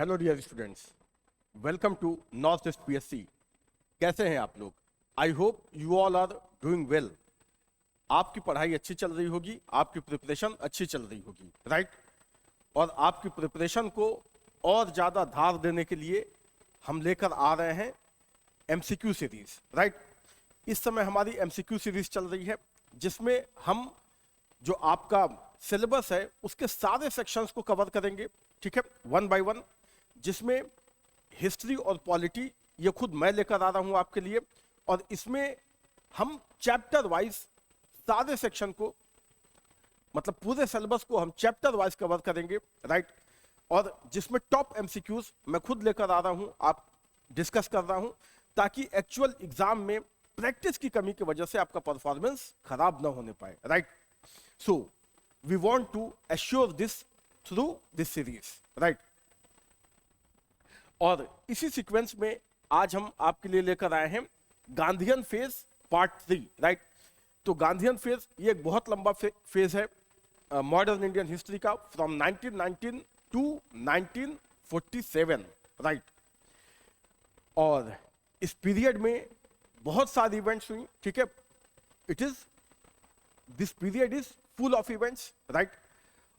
Hello dear students, welcome to north east PSC. कैसे हैं आप लोग? I hope you all are doing well. आपकी पढ़ाई अच्छी चल रही होगी, आपकी प्रिपरेशन अच्छी चल रही होगी, राइट? और आपकी प्रिपरेशन को और ज़्यादा धार देने के लिए हम लेकर आ रहे हैं एमसीक्यू सीरीज, राइट? इस समय हमारी एमसीक्यू सीरीज चल रही है जिसमें हम जो आपका सिलेबस है उसके सारे सेक्शंस को कवर करेंगे, ठीक है, वन बाय वन। जिसमें हिस्ट्री और पॉलिटी ये खुद मैं लेकर आ रहा हूं आपके लिए, और इसमें हम चैप्टर वाइज सारे सेक्शन को, मतलब पूरे सिलेबस को हम चैप्टर वाइज कवर करेंगे, राइट? और जिसमें टॉप एमसीक्यूज मैं खुद लेकर आ रहा हूं, आप डिस्कस कर रहा हूं, ताकि एक्चुअल एग्जाम में प्रैक्टिस की कमी की वजह से आपका परफॉर्मेंस खराब ना होने पाए, right? So we want to assure this through this series, right? और इसी सीक्वेंस में आज हम आपके लिए लेकर आए हैं गांधीयन फेज पार्ट 3, राइट? तो गांधीयन फेज ये एक बहुत लंबा फेज है मॉडर्न इंडियन हिस्ट्री का, फ्रॉम 1919 टू 1947, राइट? और इस पीरियड में बहुत सारी इवेंट्स हुई, ठीक है? It is this period is full of events, right?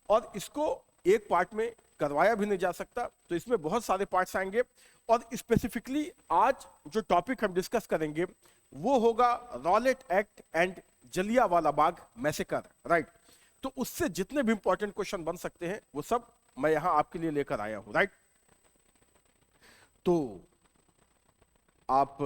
और इसको एक पार्ट में करवाया भी नहीं जा सकता, तो इसमें बहुत सारे पार्ट्स आएंगे। और स्पेसिफिकली आज जो टॉपिक हम डिस्कस करेंगे वो होगा Rowlatt act and Jallianwala Bagh massacre, right? तो उससे जितने भी इंपॉर्टेंट क्वेश्चन बन सकते हैं वो सब मैं यहां आपके लिए लेकर आया हूं, राइट? तो आप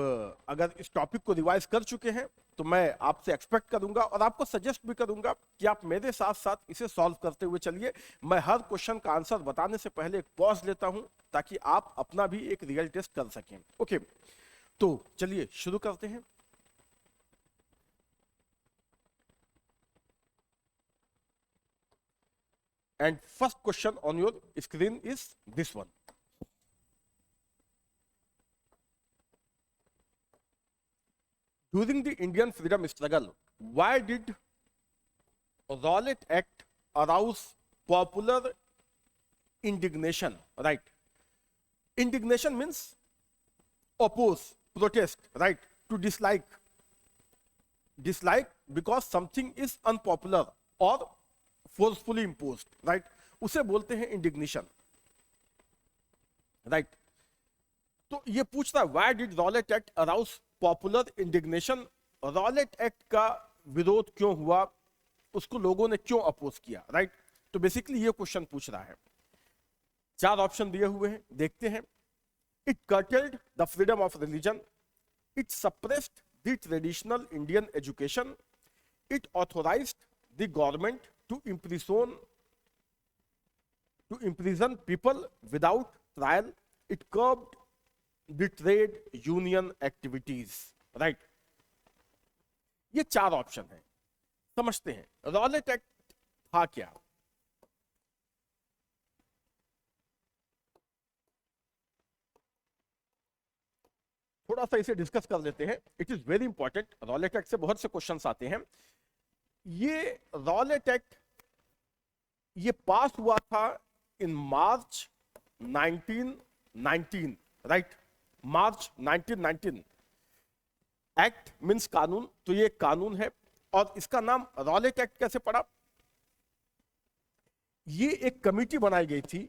अगर इस टॉपिक को रिवाइज कर चुके हैं तो मैं आपसे एक्सपेक्ट करूंगा और आपको सजेस्ट भी करूंगा कि आप मेरे साथ साथ इसे सॉल्व करते हुए चलिए। मैं हर क्वेश्चन का आंसर बताने से पहले एक पॉज लेता हूं ताकि आप अपना भी एक रियल टेस्ट कर सकें। ओके, तो चलिए शुरू करते हैं। And first question on your screen is this one. During the Indian freedom struggle, why did Rowlatt Act arouse popular indignation? Right? Indignation means oppose, protest, right? To dislike. Dislike because something is unpopular or forcefully imposed, right? उसे बोलते हैं indignation, right? तो ये पूछता है why did Rowlatt act arouse popular indignation? Rowlatt act का विरोध क्यों हुआ, उसको लोगों ने क्यों अपोज किया, राइट? तो बेसिकली ये क्वेश्चन पूछ रहा है। चार ऑप्शन दिए हुए हैं, देखते हैं। It curtailed the freedom of religion, it suppressed the traditional Indian education, it authorised the government to imprison people without trial, it curbed the trade union activities, right? ये चार ऑप्शन है, समझते हैं रॉलेट एक्ट था क्या। थोड़ा सा इसे डिस्कस कर लेते हैं, it is very important. Rowlatt act से बहुत से क्वेश्चंस आते हैं। ये रॉलेट एक्ट ये पास हुआ था इन मार्च 1919, राइट? मार्च 1919। एक्ट मींस कानून, तो ये कानून है। और इसका नाम रॉलेट एक्ट कैसे पड़ा? ये एक कमेटी बनाई गई थी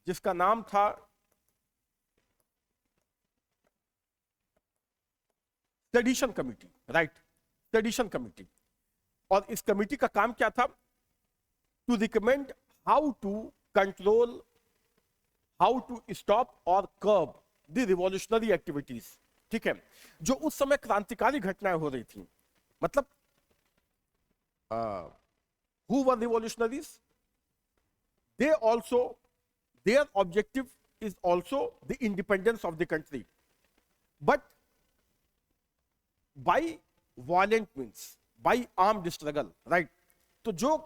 जिसका नाम था sedition committee, right? Sedition committee. और इस कमेटी का काम क्या था? To recommend how to control, how to stop और कर्ब द रिवॉल्यूशनरी एक्टिविटीज, ठीक है? जो उस समय क्रांतिकारी घटनाएं हो रही थी। मतलब who were revolutionaries? They also, there objective is also the independence of the country, but by violent means, by armed struggle, right? तो जो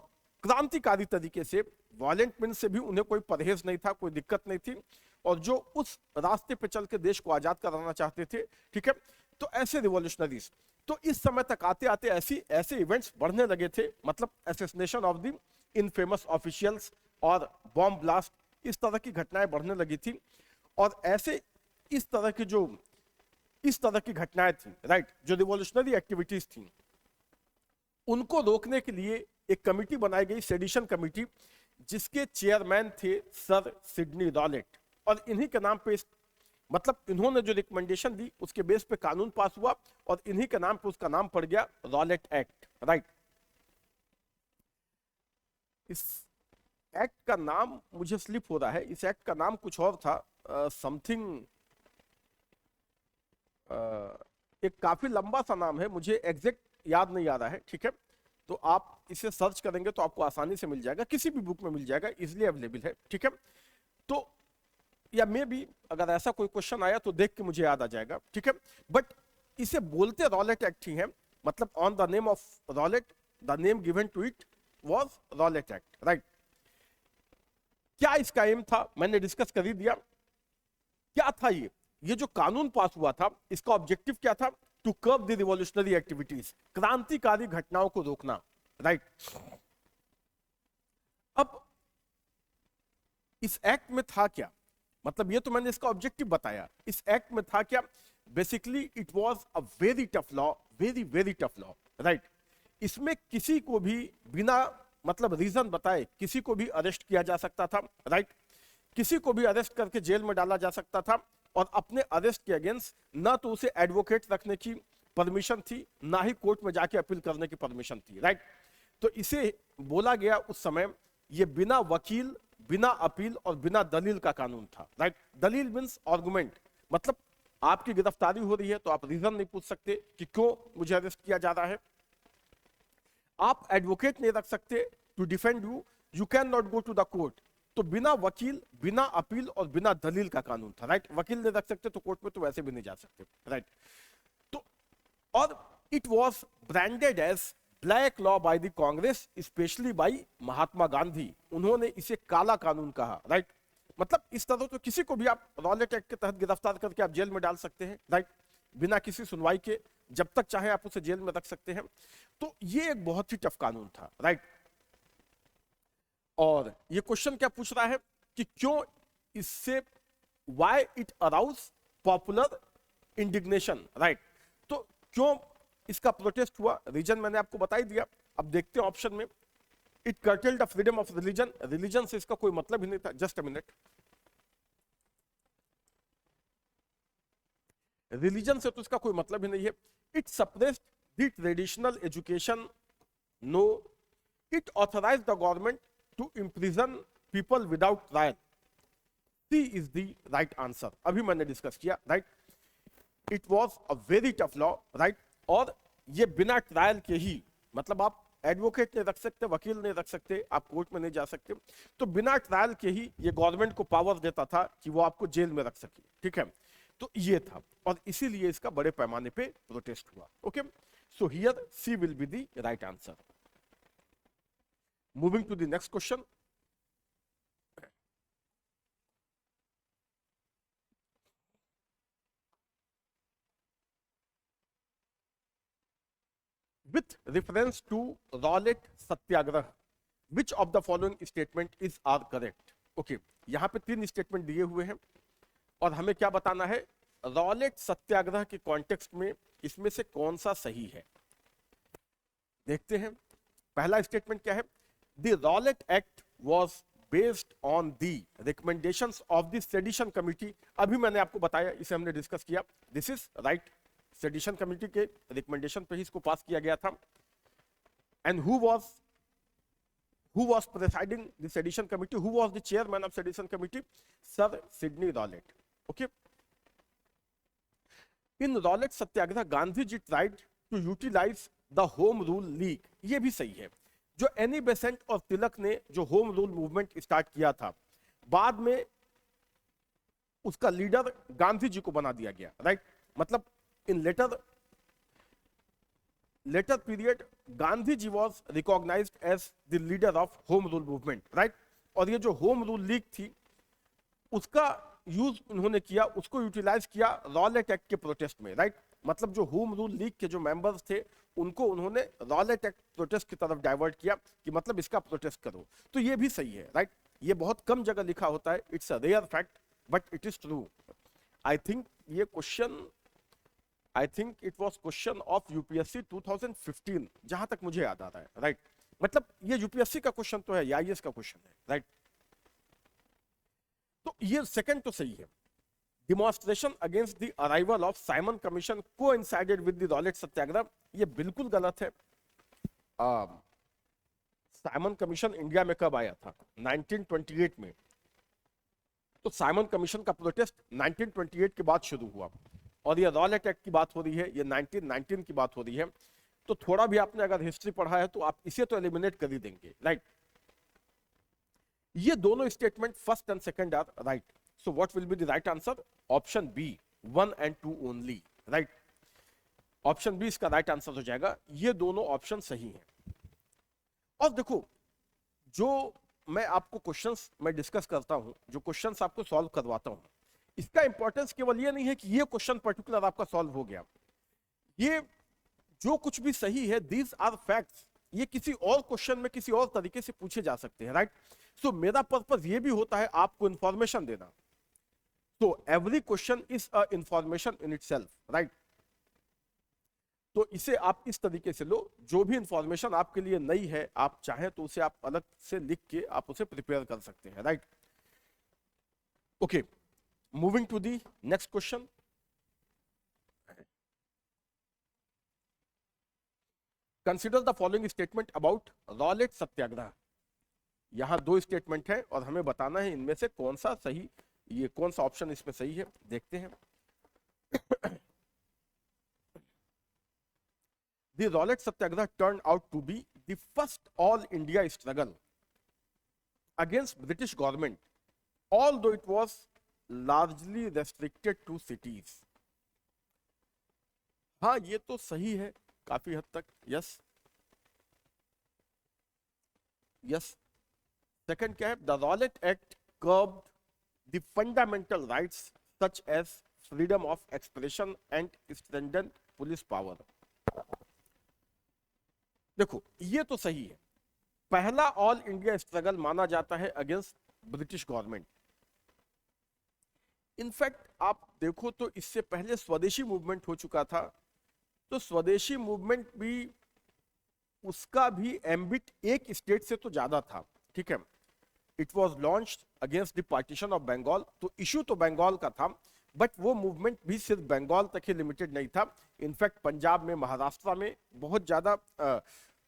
क्रांतिकारी तरीके से, वायलेंट मीन्स से भी उन्हें कोई परहेज नहीं था, कोई दिक्कत नहीं थी, और जो उस रास्ते पे चल के देश को आजाद कराना चाहते थे, ठीक है? तो ऐसे रिवॉल्यूशनरीज। तो इस समय तक आते आते ऐसे इवेंट्स बढ़ने लगे थे, मतलब assassination of the infamous officials और बॉम्ब ब्लास्ट, इस तरह की घटनाएं बढ़ने लगी थी। और ऐसे इस तरह की घटनाएं थी, राइट, जो रिवॉल्यूशनरी एक्टिविटीज थी, उनको रोकने के लिए एक कमेटी बनाई गई, सेडिशन कमेटी, जिसके चेयरमैन थे सर सिडनी रॉलेट। और इन्हीं के नाम पे मतलब इन्होंने जो रिकमेंडेशन दी उसके बेस पे कानून पास हुआ और इन्हीं के नाम पे उसका नाम पड़ गया रॉलेट एक्ट, राइट। इस एक्ट का नाम मुझे स्लिप हो रहा है, इस एक्ट का नाम कुछ और था, समथिंग, एक काफी लंबा सा नाम है, मुझे एग्जैक्ट याद नहीं आ रहा है, ठीक है। तो आप इसे सर्च करेंगे तो आपको आसानी से मिल जाएगा, किसी भी बुक में मिल जाएगा, इजिली अवेलेबल है, ठीक है। तो या मे भी अगर ऐसा कोई क्वेश्चन आया तो देख के मुझे याद आ जाएगा, ठीक है। बट इसे बोलते रॉलेट एक्ट ही है, मतलब on the name of Rowlatt the name given to it was Rowlatt act, right. क्या इसका एम था, मैंने डिस्कस कर ही दिया। क्या था ये जो कानून पास हुआ था, इसका ऑब्जेक्टिव क्या था? To curb the revolutionary activities, क्रांतिकारी घटनाओं को रोकना, राइट। अब इस एक्ट में था क्या, मतलब ये तो मैंने इसका ऑब्जेक्टिव बताया, इस एक्ट में था क्या? Basically it was a very tough law, very very tough law, right. इसमें किसी को भी बिना मतलब रीजन बताए किसी को भी अरेस्ट किया जा सकता था, राइट। किसी को भी अरेस्ट करके जेल में डाला जा सकता था और अपने अरेस्ट के अगेंस्ट ना तो उसे एडवोकेट रखने की परमिशन थी, ना ही कोर्ट में जाके अपील करने की परमिशन थी, राइट। तो इसे बोला गया उस समय ये बिना वकील, बिना अपील और बिना दलील का कानून था, राइट। दलील मींस आर्गुमेंट, मतलब आपकी गिरफ्तारी हो रही है तो आप रीजन नहीं पूछ सकते कि क्यों मुझे अरेस्ट किया जा रहा है। आप एडवोकेट नहीं रख सकते to defend you, you can not go to the court. तो बिना वकील, बिना अपील और बिना दलील का कानून था, राइट। वकील नहीं रख सकते तो कोर्ट में तो वैसे भी नहीं जा सकते, राइट। तो और it was branded as black law by the Congress, specially by Mahatma Gandhi. उन्होंने इसे काला कानून कहा, राइट। मतलब इस तरह तो किसी को भी आप रॉलेट एक्ट के तहत गिरफ्तार करके आप जेल में डाल सकते हैं, राइट, बिना किसी सुनवाई के, जब तक चाहे आप उसे जेल में रख सकते हैं। तो ये एक बहुत ही टफ कानून था, राइट। और ये क्वेश्चन क्या पूछ रहा है कि क्यों इससे, why it arouse popular indignation, right. तो क्यों इसका प्रोटेस्ट हुआ? रीजन मैंने आपको बता ही दिया। अब देखते हैं ऑप्शन में, it curtailed the freedom of religion. Religion से इसका कोई मतलब ही नहीं था, जस्ट अ मिनट। रिलीजन से तो इसका कोई मतलब ही नहीं है। It suppressed the traditional education, no. It authorise the government to imprison people without trial, C is the right answer. अभी मैंने डिस्कस किया, right. It was a very tough law, right. और ये बिना ट्रायल के ही, मतलब आप एडवोकेट नहीं रख सकते, वकील नहीं रख सकते, आप कोर्ट में नहीं जा सकते, तो बिना ट्रायल के ही ये गवर्नमेंट को पावर देता था कि वो आपको जेल में रख सके, ठीक है। तो ये था और इसीलिए इसका बड़े पैमाने पे प्रोटेस्ट हुआ, okay. So here C will be the right answer. Moving to the next question. With reference to Rowlatt Satyagraha, which of the following statement is are correct? Okay, यहाँ पे 3 स्टेटमेंट दिए हुए हैं और हमें क्या बताना है? रॉलेट सत्याग्रह के कॉन्टेक्स्ट में इसमें से कौन सा सही है, देखते हैं। पहला स्टेटमेंट क्या है? The Rowlatt act was based on the recommendations of the sedition committee. अभी मैंने आपको बताया, इसे हमने डिस्कस किया, this is right. Sedition committee के रिकमेंडेशन पे ही इसको पास किया गया था। And who was presiding the sedition committee, who was the chairman of sedition committee? Sir Sydney Rowlatt, okay. In Rowlatt Satyagraha Gandhi ji tried to utilise the home rule league, ये भी सही है। जो एनी बेसेंट और तिलक ने जो होम रूल मूवमेंट स्टार्ट किया था, बाद में उसका लीडर गांधी जी को बना दिया गया, राइट। मतलब in later period Gandhi ji was recognized as the leader of home rule movement, right। और ये जो होम रूल लीग थी उसका यूज उन्होंने किया, उसको यूटिलाइज किया रॉलेट एक्ट के प्रोटेस्ट में, राइट। मतलब जो होम रूल लीग के जो मेंबर्स थे उनको उन्होंने रॉलेट एक्ट प्रोटेस्ट की तरफ डाइवर्ट किया कि मतलब इसका प्रोटेस्ट करो। तो ये भी सही है, राइट। ये बहुत कम जगह लिखा होता है, it's a rare fact, but it is true. I think ये question, I think it was question of UPSC 2015 जहां तक मुझे याद आ रहा है, राइट। मतलब ये यूपीएससी का क्वेश्चन तो है, या आईएएस का क्वेश्चन है, राइट। तो ये सेकंड तो सही है। Demonstration against the arrival of Simon Commission coincided with the Rowlatt Satyagraha, ये बिल्कुल गलत है। साइमन कमीशन इंडिया में कब आया था? 1928 में। तो साइमन कमीशन का प्रोटेस्ट 1928 के बाद शुरू हुआ, और ये रॉलेट एक्ट की बात हो रही है, ये 1919 की बात हो रही है। तो थोड़ा भी आपने अगर हिस्ट्री पढ़ा है तो आप इसे तो एलिमिनेट कर ही देंगे, राइट। ये दोनों statement first and second are right. So what will be the right answer? Option B, 1 and 2 only, right. Option B इसका राइट आंसर हो जाएगा। ये दोनों ऑप्शन सही हैं। और देखो, जो मैं आपको क्वेश्चंस मैं डिस्कस करता हूं, जो क्वेश्चंस आपको सॉल्व करवाता हूं, इसका इंपॉर्टेंस केवल ये नहीं है कि ये क्वेश्चन पर्टिकुलर आपका सॉल्व हो गया। ये जो कुछ भी सही है, दीज आर फैक्ट्स। ये किसी और क्वेश्चन में किसी और तरीके से पूछे जा सकते हैं, राइट। सो मेरा पर्पस ये भी होता है आपको इंफॉर्मेशन देना। तो every question is a information in itself, right. तो इसे आप इस तरीके से लो, जो भी इंफॉर्मेशन आपके लिए नई है, आप चाहें तो उसे आप अलग से लिख के आप उसे प्रिपेयर कर सकते हैं, right. Okay, moving to the next question. Consider the following statement about Rowlatt Satyagraha. यहां दो स्टेटमेंट है और हमें बताना है इनमें से कौन सा सही, ये कौन सा ऑप्शन इसमें सही है, देखते हैं। The Rowlatt Satyagraha turned out to be the first all India struggle against British government, although it was largely restricted to cities. हाँ, ये तो सही है काफी हद तक, यस यस। सेकंड क्या है? The Rowlatt act curbed the fundamental rights such as freedom of expression and strengthened police power. देखो, ये तो सही है। पहला ऑल इंडिया स्ट्रगल माना जाता है अगेंस्ट ब्रिटिश गवर्नमेंट। इनफैक्ट आप देखो तो इससे पहले स्वदेशी मूवमेंट हो चुका था। तो स्वदेशी मूवमेंट भी, उसका भी एम्बिट एक स्टेट से तो ज्यादा था, ठीक है। It was launched against the partition of Bengal. तो इशू तो बंगाल का था, बट वो मूवमेंट भी सिर्फ बंगाल तक ही लिमिटेड नहीं था। इनफैक्ट पंजाब में, महाराष्ट्र में बहुत ज्यादा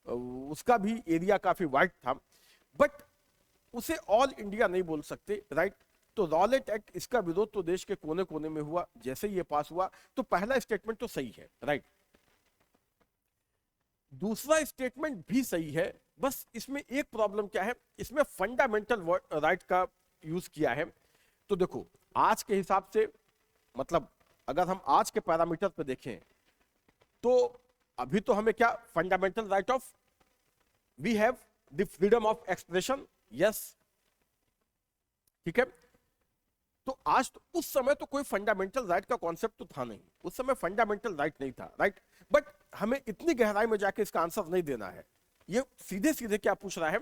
उसका भी एरिया काफी वाइड था, बट उसे ऑल इंडिया नहीं बोल सकते, राइट। तो रॉलेट एक्ट, इसका विरोध तो देश के कोने कोने में हुआ। जैसे ही ये पास हुआ तो पहला स्टेटमेंट तो सही है, राइट। दूसरा स्टेटमेंट भी सही है, बस इसमें एक प्रॉब्लम क्या है, इसमें फंडामेंटल राइट का यूज किया है। तो देखो, आज के हिसाब से, मतलब अगर हम आज के पैरामीटर पे देखें तो अभी तो हमें क्या, fundamental right of, we have the freedom of expression, yes, ठीक है। तो आज तो, उस समय तो कोई फंडामेंटल राइट का कॉन्सेप्ट तो था नहीं, उस समय फंडामेंटल राइट नहीं था, राइट। बट हमें इतनी गहराई में जाके इसका आंसर नहीं देना है। ये सीधे सीधे क्या पूछ रहा है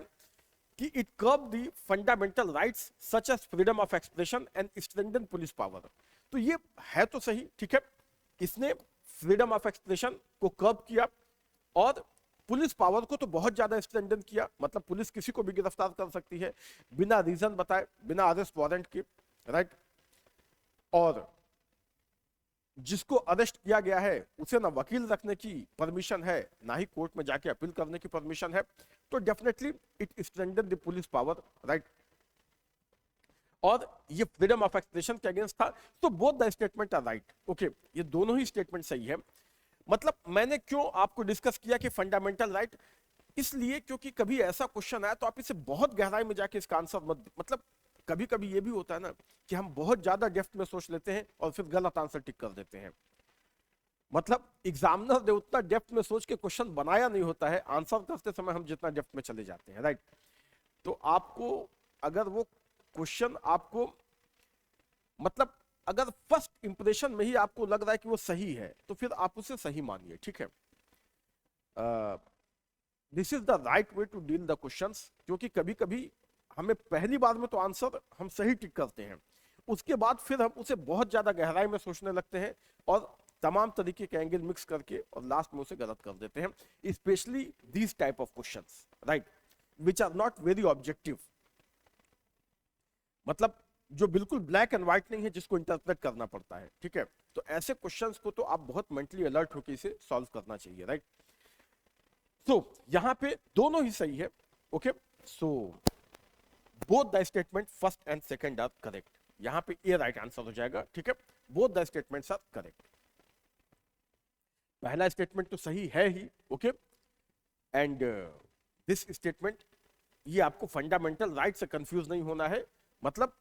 कि it curb the fundamental rights such as freedom of expression and strengthen police power. तो ये है तो सही, ठीक है। इसने फ्रीडम ऑफ एक्सप्रेशन को कर्ब किया और पुलिस पावर को तो बहुत ज्यादा स्ट्रेंथन किया। मतलब पुलिस किसी को भी गिरफ्तार कर सकती है बिना रीजन बताए, बिना अरेस्ट वारंट के, राइट। और जिसको अरेस्ट किया गया है उसे ना वकील रखने की परमिशन है, ना ही कोर्ट में जाके अपील करने की परमिशन है। तो definitely it strengthen the police power, right. और ये फ्रीडम ऑफ एक्सप्रेशन के अगेंस्ट था। तो both the statement are right, okay. ये दोनों ही स्टेटमेंट सही है। मतलब मैंने क्यों आपको डिस्कस किया कि फंडामेंटल राइट, इसलिए क्योंकि कभी ऐसा क्वेश्चन आया तो आप इसे बहुत गहराई में जाके इसका आंसर मत, मतलब कभी कभी ये भी होता है ना कि हम बहुत ज्यादा डेप्थ में सोच लेते हैं और फिर गलत आंसर टिक कर देते हैं। मतलब एग्जामिनर ने उतना डेप्थ में सोच के क्वेश्चन बनाया नहीं होता है, आंसर करते समय हम जितना डेप्थ में चले जाते हैं, राइट। तो आपको अगर वो क्वेश्चन आपको, मतलब अगर फर्स्ट इंप्रेशन में ही आपको लग रहा है कि वो सही है तो फिर आप उसे सही मानिए, ठीक है। This is the right way to deal the questions. क्योंकि कभी कभी हमें पहली बार में तो आंसर हम सही टिक करते हैं उसके बाद फिर हम उसे बहुत ज्यादा गहराई में सोचने लगते हैं और तमाम तरीके के एंगल मिक्स करके और लास्ट में उसे गलत कर देते हैं, specially these type of questions, right, which are not very objective, मतलब जो बिल्कुल ब्लैक एंड व्हाइट नहीं है जिसको इंटरप्रेट करना पड़ता है, ठीक है। तो ऐसे क्वेश्चंस को तो आप बहुत मेंटली अलर्ट होकर इसे सॉल्व करना चाहिए, राइट। सो यहां पे दोनों ही सही है, okay. So both the statement first and second are correct, यहां पे ए राइट आंसर हो जाएगा, ठीक है। Both the statements are correct, पहला स्टेटमेंट तो सही है ही, ओके, एंड दिस स्टेटमेंट, ये आपको फंडामेंटल राइट से कंफ्यूज नहीं होना है, मतलब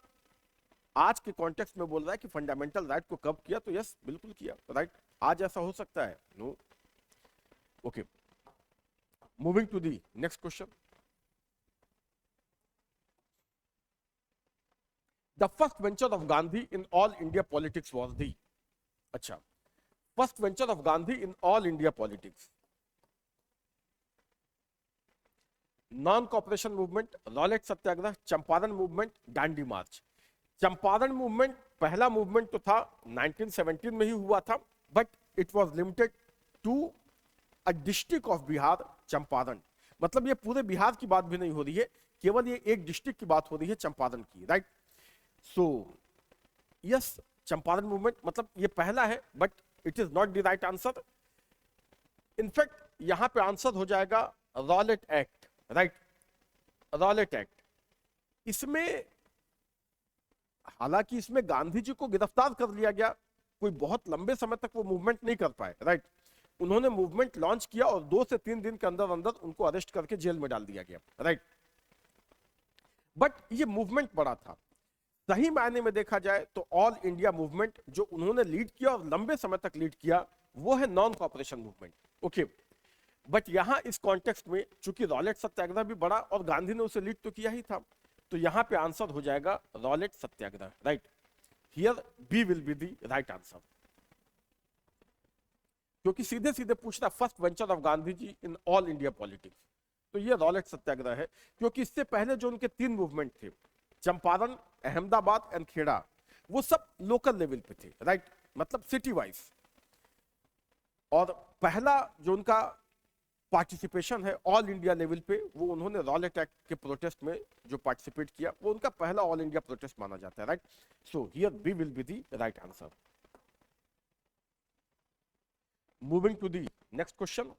आज के कॉन्टेक्स्ट में बोल रहा है कि फंडामेंटल राइट को कब किया, तो यस बिल्कुल किया, राइट। आज ऐसा हो सकता है, no, okay. Moving to the next question, the first venture of Gandhi in all India politics was the, अच्छा, first venture of Gandhi in all India politics, non cooperation movement, Rowlatt Satyagraha, Champaran movement, Dandi march. Champaran movement पहला movement तो था 1917 में ही हुआ था, but it was limited to a district of Bihar, Champaran, मतलब ये पूरे बिहार की बात भी नहीं हो रही है, केवल ये एक डिस्ट्रिक्ट की बात हो रही है, चंपारण की, right. So yes, Champaran movement मतलब ये पहला है, but it is not the right answer. In fact यहां पे आंसर हो जाएगा Rowlatt act, right, Rowlatt act. इसमें हालांकि इसमें गांधी जी को गिरफ्तार कर लिया गया, कोई बहुत लंबे समय तक वो मूवमेंट नहीं कर पाए, राइट। उन्होंने मूवमेंट लॉन्च किया और 2 से 3 दिन के अंदर अंदर उनको अरेस्ट करके जेल में डाल दिया गया, राइट। बट ये मूवमेंट बड़ा था, सही मायने में देखा जाए तो ऑल इंडिया मूवमेंट जो उन्होंने लीड किया और लंबे समय तक लीड किया वो है non cooperation movement, okay. But यहां इस कॉन्टेक्स्ट में चूंकि रॉलेट सत्याग्रह भी बड़ा और गांधी ने उसे लीड तो किया ही था, तो यहां पे आंसर हो जाएगा Rowlatt Satyagraha, right. Here B will be the right answer, क्योंकि सीधे सीधे पूछना first venture of Gandhi ji in all India politics, तो ये रॉलेट सत्याग्रह है, क्योंकि इससे पहले जो उनके 3 मूवमेंट थे, चंपारण, अहमदाबाद एंड खेड़ा, वो सब लोकल लेवल पे थे, राइट, मतलब सिटी वाइज। और पहला जो उनका पार्टिसिपेशन है ऑल इंडिया लेवल पे, वो उन्होंने रॉलेट एक्ट के प्रोटेस्ट में जो पार्टिसिपेट किया, वो उनका पहला ऑल इंडिया प्रोटेस्ट माना जाता है, right. So here B will be the right answer. Moving to the next question,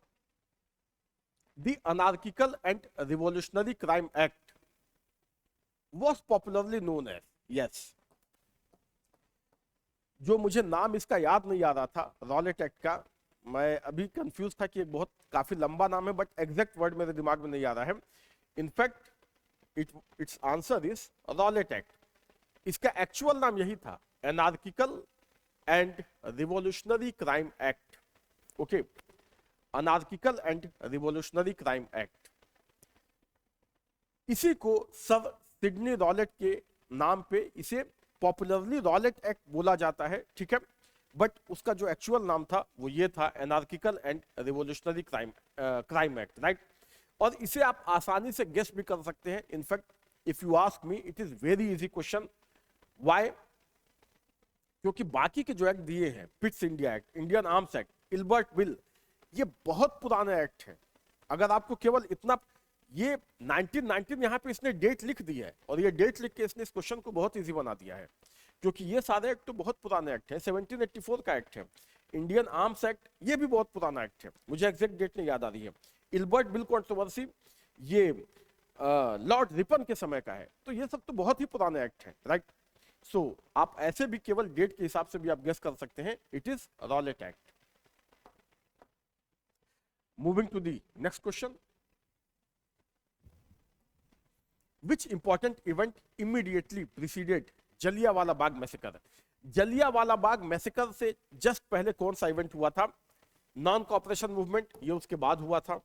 the anarchical and revolutionary crime act was popularly known as, yes, जो मुझे नाम इसका याद नहीं आ रहा था रॉलेट एक्ट का, मैं अभी कंफ्यूज था कि बहुत काफी लंबा नाम है, बट एग्जैक्ट वर्ड मेरे दिमाग में नहीं आ रहा है। In fact it's answer is Rowlatt act, इसका एक्चुअल नाम यही था, anarchical and revolutionary crime act, okay, anarchical and revolutionary crime act. इसी को सर सिडनी रॉलेट के नाम पे इसे पॉपुलरली रॉलेट एक्ट बोला जाता है, ठीक है, बट उसका जो एक्चुअल नाम था वो ये था, anarchical and revolutionary crime act, right. और इसे आप आसानी से गेस भी कर सकते हैं। In fact if you ask me, it is very easy question, why, क्योंकि बाकी के जो एक्ट दिए हैं, Pitt's India act, Indian arms act, Ilbert bill, ये बहुत पुराने एक्ट हैं। अगर आपको केवल इतना, ये 1919 यहाँ पे इसने डेट लिख दी है, और ये डेट लिख के इसने इस क्वेश्चन को बहुत इजी बना दिया है, क्योंकि ये सारे एक्ट तो बहुत पुराने एक्ट हैं। 1784 का एक्ट है, इंडियन आर्म्स एक्ट, ये भी बहुत पुराना एक्ट है, मुझे एग्जैक्ट डेट नहीं याद आ रही है। इल्बर्ट बिल कंट्रोवर्सी, ये लॉर्ड रिपन के समय का है, तो ये सब तो बहुत ही पुराने एक्ट हैं, राइट। सो आप ऐसे भी केवल डेट के हिसाब से भी आप गेस कर सकते हैं, it is Rowlatt act. Moving to the next question, Which important event immediately preceded Jallianwala Bagh massacre? Jallianwala Bagh massacre से जस्ट पहले कौन सा इवेंट हुआ था? नॉन कॉपरेशन मूवमेंट, ये उसके बाद हुआ था,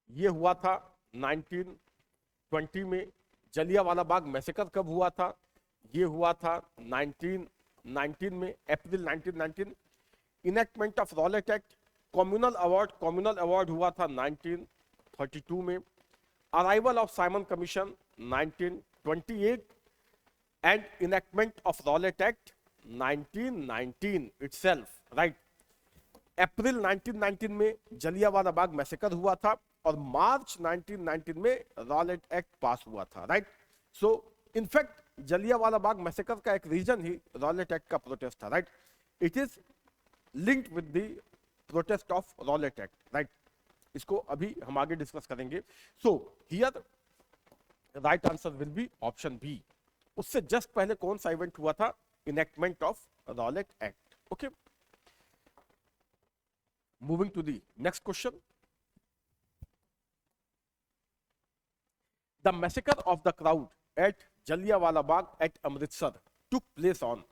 ये हुआ था 1920 में। जलियांवाला बाग मैसेकर कब हुआ था? ये हुआ था 1919 में, अप्रैल 1919। Enactment of Rowlatt act, communal award हुआ था 1932 में। Arrival of Simon commission 28 and enactment of Rowlatt Act 1919 itself, right? अप्रैल 1919 में जलियांवाला बाग मैसेकर हुआ था और मार्च 1919 में रॉलेट एक्ट पास हुआ था, right? So in fact Jallianwala Bagh massacre का एक रीजन ही रॉलेट एक्ट का प्रोटेस्ट था, right? It is linked with the protest of Rowlatt act, right? इसको अभी हम आगे डिस्कस करेंगे. So here right answer will be option B. उससे जस्ट पहले कौन सा इवेंट हुआ था? Enactment of Rowlatt act. Okay, moving to the next question. The massacre of the crowd at Jallianwala Bagh eight Amritsar took place on.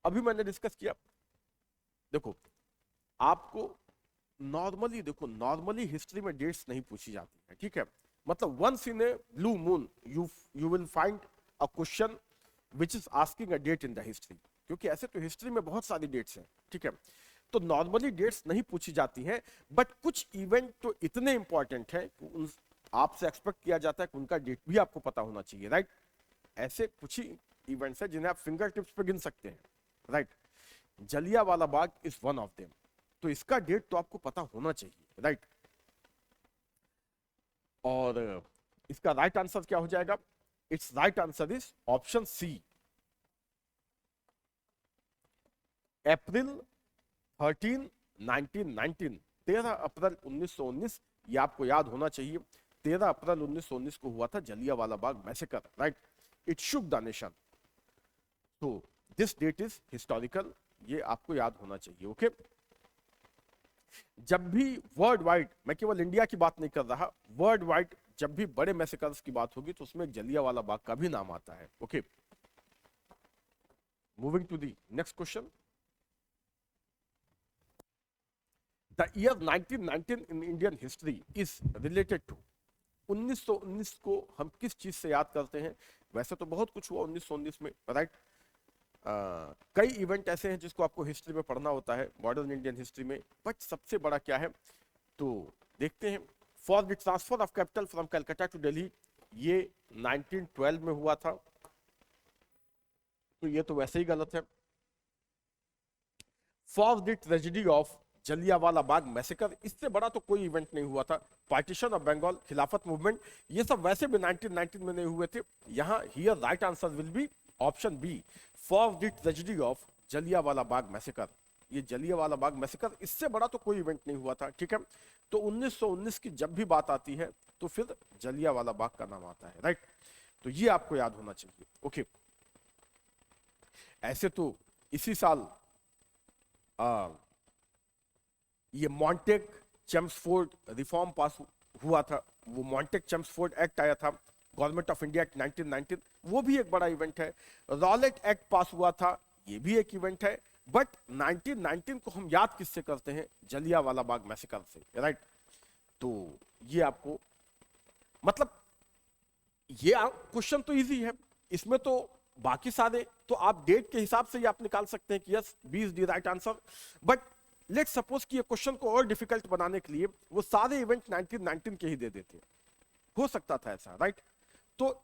अभी मैंने discuss किया. देखो, आपको नॉर्मली हिस्ट्री में डेट्स नहीं पूछी जाती है, ठीक है? मतलब once in a blue moon you will find a question which is asking a date in the history, क्योंकि ऐसे तो हिस्ट्री में बहुत सारी डेट्स हैं, ठीक है? तो नॉर्मली डेट्स नहीं पूछी जाती हैं, बट कुछ इवेंट तो इतने इंपॉर्टेंट हैं कि आपसे एक्सपेक्ट किया जाता है कि उनका डेट भी आपको पता होना चाहिए, राइट? ऐसे कुछ ही इवेंट्स हैं जिन्हें आप फिंगर टिप्स पे गिन सकते हैं, right? Jallianwala Bagh is one of them. तो इसका डेट तो आपको पता होना चाहिए, राइट? और इसका राइट आंसर क्या हो जाएगा? It's right answer is option C, April 13, 1919. 13 April 1919. ये आपको याद होना चाहिए. 13 अप्रैल 1919 को हुआ था Jallianwala Bagh massacre, right? It shook the nation. तो दिस डेट इज हिस्टोरिकल. ये आपको याद होना चाहिए. ओके, जब भी वर्ल्ड वाइड, मैं केवल इंडिया की बात नहीं कर रहा, वर्ल्ड वाइड जब भी बड़े मैसेकर्स की बात होगी तो उसमें जलियांवाला बाग का भी नाम आता है. Okay, moving to the next question. The year 1919 in Indian history is related to. 1919 को हम किस चीज से याद करते हैं? वैसे तो बहुत कुछ हुआ 1919 में, राइट? कई इवेंट ऐसे हैं जिसको आपको हिस्ट्री में पढ़ना होता है, मॉडर्न इंडियन हिस्ट्री में, बट सबसे बड़ा क्या है तो देखते हैं. For the transfer of capital from Calcutta to Delhi, ये 1912 में हुआ था. तो ये तो वैसे ही गलत है. For the tragedy of Jallianwala Bagh massacre, इससे बड़ा तो कोई इवेंट नहीं हुआ था. पार्टीशन ऑफ बंगाल, खिलाफत मूवमेंट, ये सब वैसे भी 1919 में नहीं हुए थे. यहां here right answer will be option B, for the tragedy of Jallianwala Bagh massacre. ये जलियांवाला बाग मैसेकर, इससे बड़ा तो कोई इवेंट नहीं हुआ था, ठीक है? तो 1919 की जब भी बात आती है तो फिर जलियांवाला बाग का नाम आता है, राइट? तो ये आपको याद होना चाहिए. ओके, ऐसे तो इसी साल ये मॉन्टेक चेम्सफोर्ड रिफॉर्म पास हुआ था. वो मॉन्टेक चेम्सफोर्ड एक्ट आया था, गवर्नमेंट ऑफ इंडिया एक्ट 1919, वो भी एक बड़ा इवेंट है. रॉलेट एक्ट पास हुआ था, ये भी एक इवेंट है. बट 1919 को हम याद किससे करते हैं? जलियांवाला बाग मैसेकर से, राइट? तो ये आपको, मतलब ये क्वेश्चन तो इजी है, इसमें तो बाकी सारे तो आप डेट के हिसाब से ही आप निकाल सकते हैं कि yes, B is the right answer. But let's suppose कि ये क्वेश्चन को और डिफिकल्ट बनाने के लिए वो सारे इवेंट 1919 के ही दे देते. हो सकता था ऐसा, राइट? तो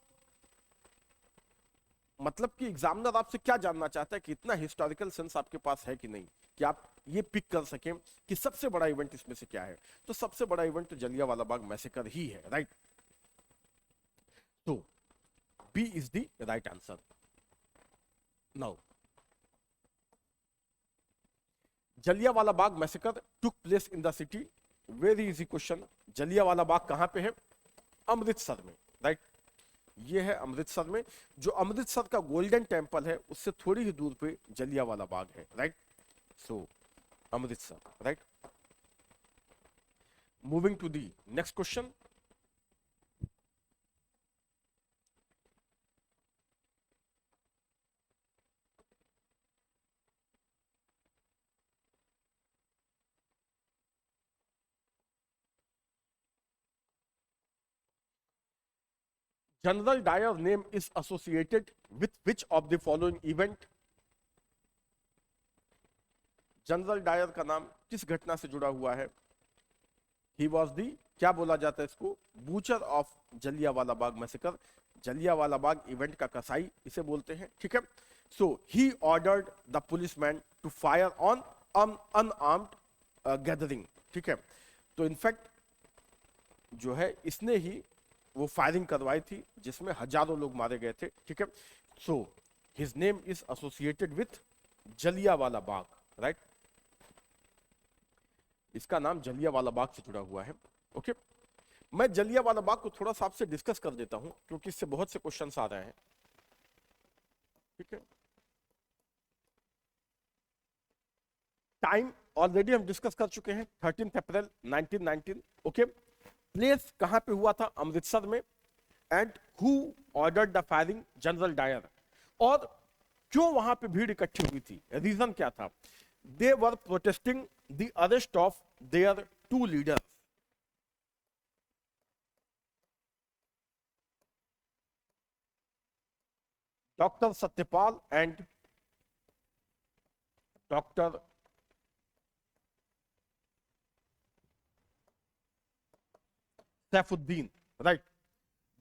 मतलब कि एग्जामिनर आपसे क्या जानना चाहता है कि इतना हिस्टोरिकल सेंस आपके पास है कि नहीं, कि आप ये पिक कर सकें कि सबसे बड़ा इवेंट इसमें से क्या है. तो सबसे बड़ा इवेंट तो जलियांवाला बाग मैसेकर ही है, राइट? तो B is the right answer. Now, Jallianwala Bagh massacre took place in the city. Very easy question. Jallianwala Bagh कहां पे है? अमृतसर में, राइट? ये है अमृतसर में. जो अमृतसर का गोल्डन टेम्पल है उससे थोड़ी ही दूर पे जलियांवाला बाग है, right? So Amritsar, right? Moving to the next question. General Dyer name is associated with which of the following event? General Dyer का नाम किस घटना से जुड़ा हुआ है? ही वॉज दी, क्या बोला जाता है इसको, butcher of Jallianwala Bagh massacre, Jallianwala Bagh event का कसाई इसे बोलते हैं, ठीक है। So he ordered the policeman to fire on unarmed gathering, ठीक है। तो इनफैक्ट जो है इसने ही वो फायरिंग करवाई थी जिसमें हजारों लोग मारे गए थे, ठीक है। So his name is associated with Jallianwala Bagh, right. इसका नाम जलियांवाला बाग से जुड़ा हुआ है, ओके। मैं जलियांवाला बाग को थोड़ा सा आपसे डिस्कस कर देता हूं क्योंकि इससे बहुत से क्वेश्चंस आ रहे हैं, ठीक है। टाइम ऑलरेडी हम डिस्कस कर चुके हैं, 13 अप्रैल 1919, ओके। प्लेस कहां पे हुआ था, अमृतसर में। And who ordered the firing, general Dyer. और क्यों वहां पे भीड़ इकट्ठी हुई थी, रीजन क्या था, they were protesting the arrest of their 2 leaders, doctor Satyapal and doctor Saifuddin, right.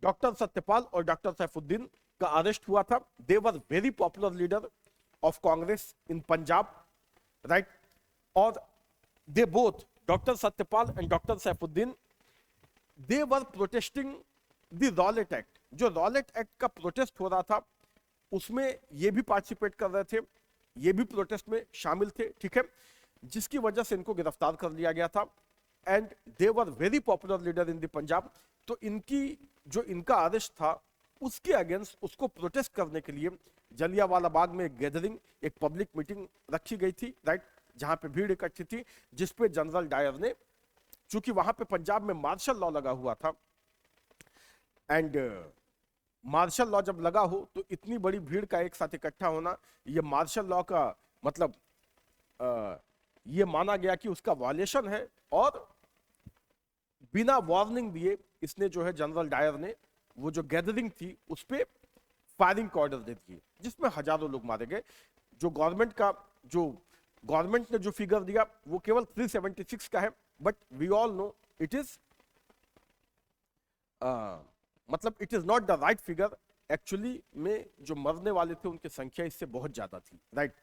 Doctor Satyapal और डॉक्टर सैफुद्दीन का अरेस्ट हुआ था। They were very popular leader of Congress in Punjab, right. और they both, doctor Satyapal and doctor Saifuddin, they were protesting the Rowlatt Act. जो Rowlatt act का protest हो रहा था उसमें ये भी पार्टिसिपेट कर रहे थे, ये भी प्रोटेस्ट में शामिल थे, ठीक है, जिसकी वजह से इनको गिरफ्तार कर लिया गया था। And they were very popular leader in the Punjab. तो इनकी जो इनका अरेस्ट था उसके अगेंस्ट, उसको प्रोटेस्ट करने के लिए जलियांवाला बाग में एक गैदरिंग, एक पब्लिक मीटिंग रखी गई थी, राइट, जहां पे भीड़ इकट्ठी थी, जिसपे जनरल डायर ने, चूंकि वहां पे पंजाब में मार्शल लॉ लगा हुआ था, एंड मार्शल लॉ जब लगा हो तो इतनी बड़ी भीड़ का एक साथ इकट्ठा होना, ये मार्शल लॉ का मतलब ये माना गया कि उसका वायलेशन है। और बिना वार्निंग दिए इसने जो है, जनरल डायर ने वो जो गैदरिंग थी उस पर फायरिंग का ऑर्डर दे दिए, जिसमें हजारों लोग मारे गए। जो गवर्नमेंट ने जो फिगर दिया वो केवल 376 का है, but we all know it is मतलब it is not the right figure. Actually में जो मरने वाले थे उनकी संख्या इससे बहुत ज्यादा थी, राइट।